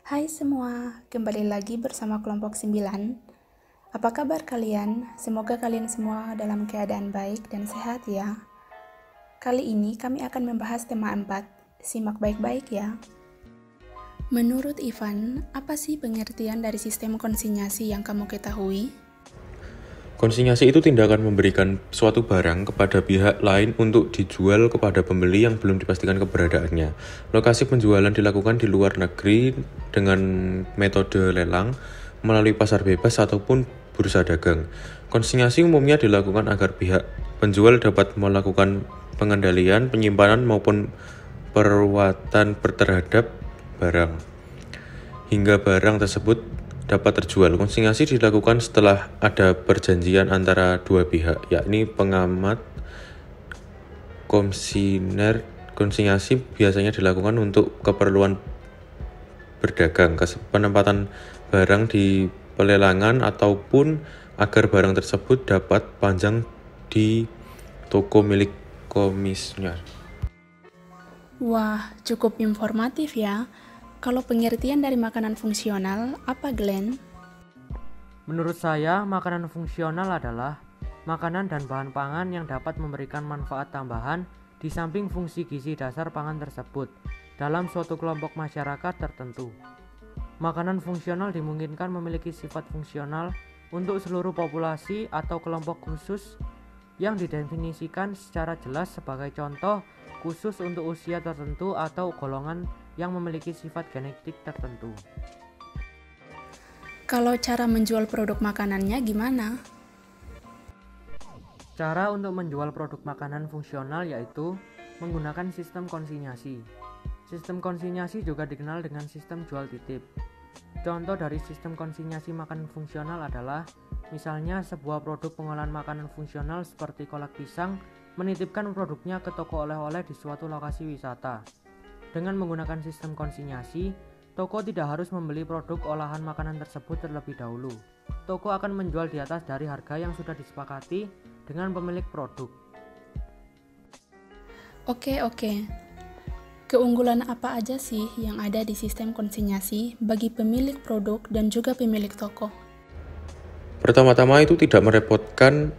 Hai semua, kembali lagi bersama kelompok 9. Apa kabar kalian? Semoga kalian semua dalam keadaan baik dan sehat ya. Kali ini kami akan membahas tema 4. Simak baik-baik ya. Menurut Ivan, apa sih pengertian dari sistem konsinyasi yang kamu ketahui? Konsinyasi itu tindakan memberikan suatu barang kepada pihak lain untuk dijual kepada pembeli yang belum dipastikan keberadaannya. Lokasi penjualan dilakukan di luar negeri dengan metode lelang, melalui pasar bebas ataupun bursa dagang. Konsinyasi umumnya dilakukan agar pihak penjual dapat melakukan pengendalian, penyimpanan maupun perawatan terhadap barang hingga barang tersebut dapat terjual. Konsinyasi dilakukan setelah ada perjanjian antara dua pihak, yakni pengamat. Konsinyasi biasanya dilakukan untuk keperluan berdagang, penempatan barang di pelelangan, ataupun agar barang tersebut dapat panjang di toko milik komisioner. Wah, cukup informatif ya. Kalau pengertian dari makanan fungsional, apa Glenn? Menurut saya, makanan fungsional adalah makanan dan bahan pangan yang dapat memberikan manfaat tambahan di samping fungsi gizi dasar pangan tersebut dalam suatu kelompok masyarakat tertentu. Makanan fungsional dimungkinkan memiliki sifat fungsional untuk seluruh populasi atau kelompok khusus yang didefinisikan secara jelas, sebagai contoh khusus untuk usia tertentu atau golongan yang memiliki sifat genetik tertentu. Kalau cara menjual produk makanannya gimana? Cara untuk menjual produk makanan fungsional yaitu menggunakan sistem konsinyasi. Sistem konsinyasi juga dikenal dengan sistem jual titip. Contoh dari sistem konsinyasi makanan fungsional adalah misalnya sebuah produk pengolahan makanan fungsional seperti kolak pisang menitipkan produknya ke toko oleh-oleh di suatu lokasi wisata. Dengan menggunakan sistem konsinyasi, toko tidak harus membeli produk olahan makanan tersebut terlebih dahulu. Toko akan menjual di atas dari harga yang sudah disepakati dengan pemilik produk. Oke. Keunggulan apa aja sih yang ada di sistem konsinyasi bagi pemilik produk dan juga pemilik toko? Pertama-tama itu tidak merepotkan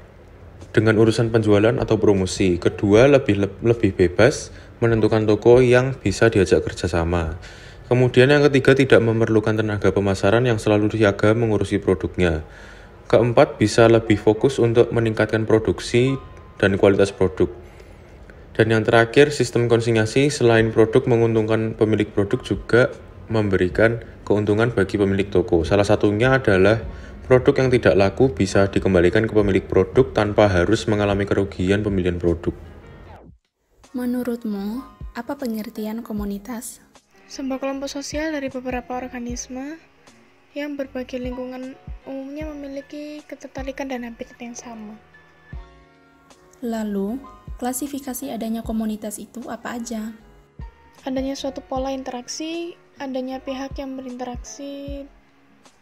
dengan urusan penjualan atau promosi. Kedua, lebih bebas menentukan toko yang bisa diajak kerjasama. Kemudian yang ketiga, tidak memerlukan tenaga pemasaran yang selalu siaga mengurusi produknya. Keempat, bisa lebih fokus untuk meningkatkan produksi dan kualitas produk. Dan yang terakhir, sistem konsinyasi selain produk menguntungkan pemilik produk juga memberikan keuntungan bagi pemilik toko. Salah satunya adalah produk yang tidak laku bisa dikembalikan ke pemilik produk tanpa harus mengalami kerugian pembelian produk. Menurutmu, apa pengertian komunitas? Sebuah kelompok sosial dari beberapa organisme yang berbagai lingkungan, umumnya memiliki ketertarikan dan habitat yang sama. Lalu, klasifikasi adanya komunitas itu apa aja? Adanya suatu pola interaksi, adanya pihak yang berinteraksi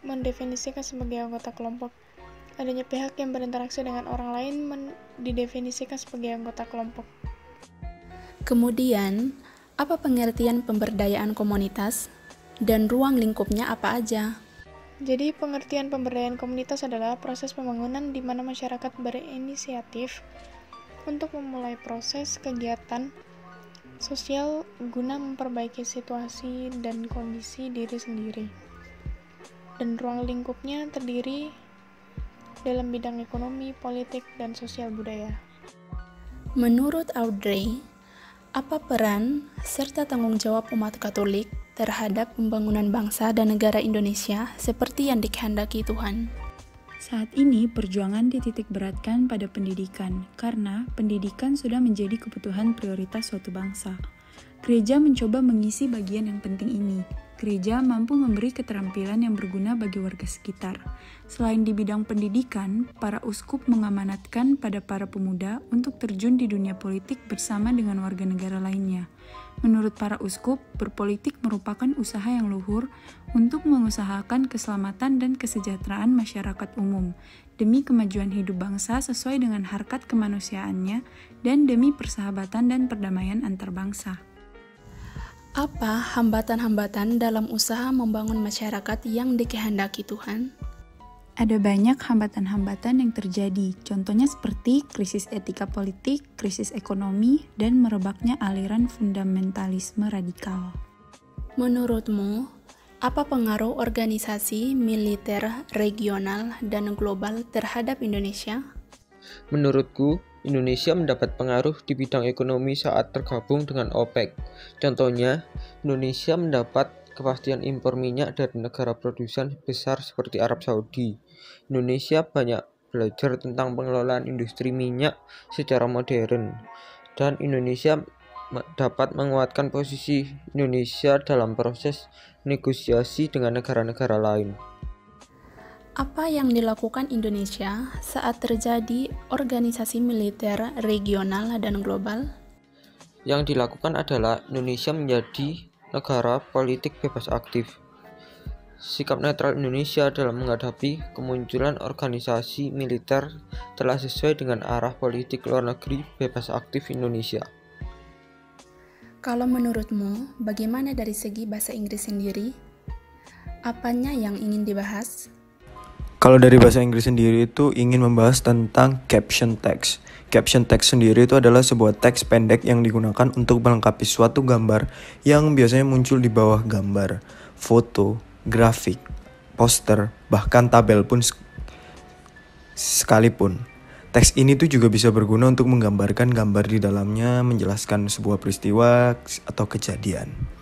mendefinisikan sebagai anggota kelompok. Adanya pihak yang berinteraksi dengan orang lain didefinisikan sebagai anggota kelompok. Kemudian, apa pengertian pemberdayaan komunitas dan ruang lingkupnya apa aja? Jadi, pengertian pemberdayaan komunitas adalah proses pembangunan di mana masyarakat berinisiatif untuk memulai proses kegiatan sosial guna memperbaiki situasi dan kondisi diri sendiri. Dan ruang lingkupnya terdiri dalam bidang ekonomi, politik, dan sosial budaya. Menurut Audrey, apa peran serta tanggung jawab umat Katolik terhadap pembangunan bangsa dan negara Indonesia seperti yang dikehendaki Tuhan? Saat ini perjuangan dititik beratkan pada pendidikan, karena pendidikan sudah menjadi kebutuhan prioritas suatu bangsa. Gereja mencoba mengisi bagian yang penting ini. Gereja mampu memberi keterampilan yang berguna bagi warga sekitar. Selain di bidang pendidikan, para uskup mengamanatkan pada para pemuda untuk terjun di dunia politik bersama dengan warga negara lainnya. Menurut para uskup, berpolitik merupakan usaha yang luhur untuk mengusahakan keselamatan dan kesejahteraan masyarakat umum, demi kemajuan hidup bangsa sesuai dengan harkat kemanusiaannya, dan demi persahabatan dan perdamaian antar bangsa. Apa hambatan-hambatan dalam usaha membangun masyarakat yang dikehendaki Tuhan? Ada banyak hambatan-hambatan yang terjadi, contohnya seperti krisis etika politik, krisis ekonomi, dan merebaknya aliran fundamentalisme radikal. Menurutmu, apa pengaruh organisasi militer regional dan global terhadap Indonesia? Menurutku, Indonesia mendapat pengaruh di bidang ekonomi saat tergabung dengan OPEC. Contohnya, Indonesia mendapat kepastian impor minyak dari negara produsen besar seperti Arab Saudi. Indonesia banyak belajar tentang pengelolaan industri minyak secara modern, dan Indonesia dapat menguatkan posisi Indonesia dalam proses negosiasi dengan negara-negara lain. Apa yang dilakukan Indonesia saat terjadi organisasi militer regional dan global? Yang dilakukan adalah Indonesia menjadi negara politik bebas aktif. Sikap netral Indonesia dalam menghadapi kemunculan organisasi militer telah sesuai dengan arah politik luar negeri bebas aktif Indonesia. Kalau menurutmu, bagaimana dari segi bahasa Inggris sendiri? Apanya yang ingin dibahas? Kalau dari bahasa Inggris sendiri itu ingin membahas tentang caption text. Caption text sendiri itu adalah sebuah teks pendek yang digunakan untuk melengkapi suatu gambar yang biasanya muncul di bawah gambar, foto, grafik, poster, bahkan tabel pun sekalipun. Teks ini tuh juga bisa berguna untuk menggambarkan gambar di dalamnya, menjelaskan sebuah peristiwa atau kejadian.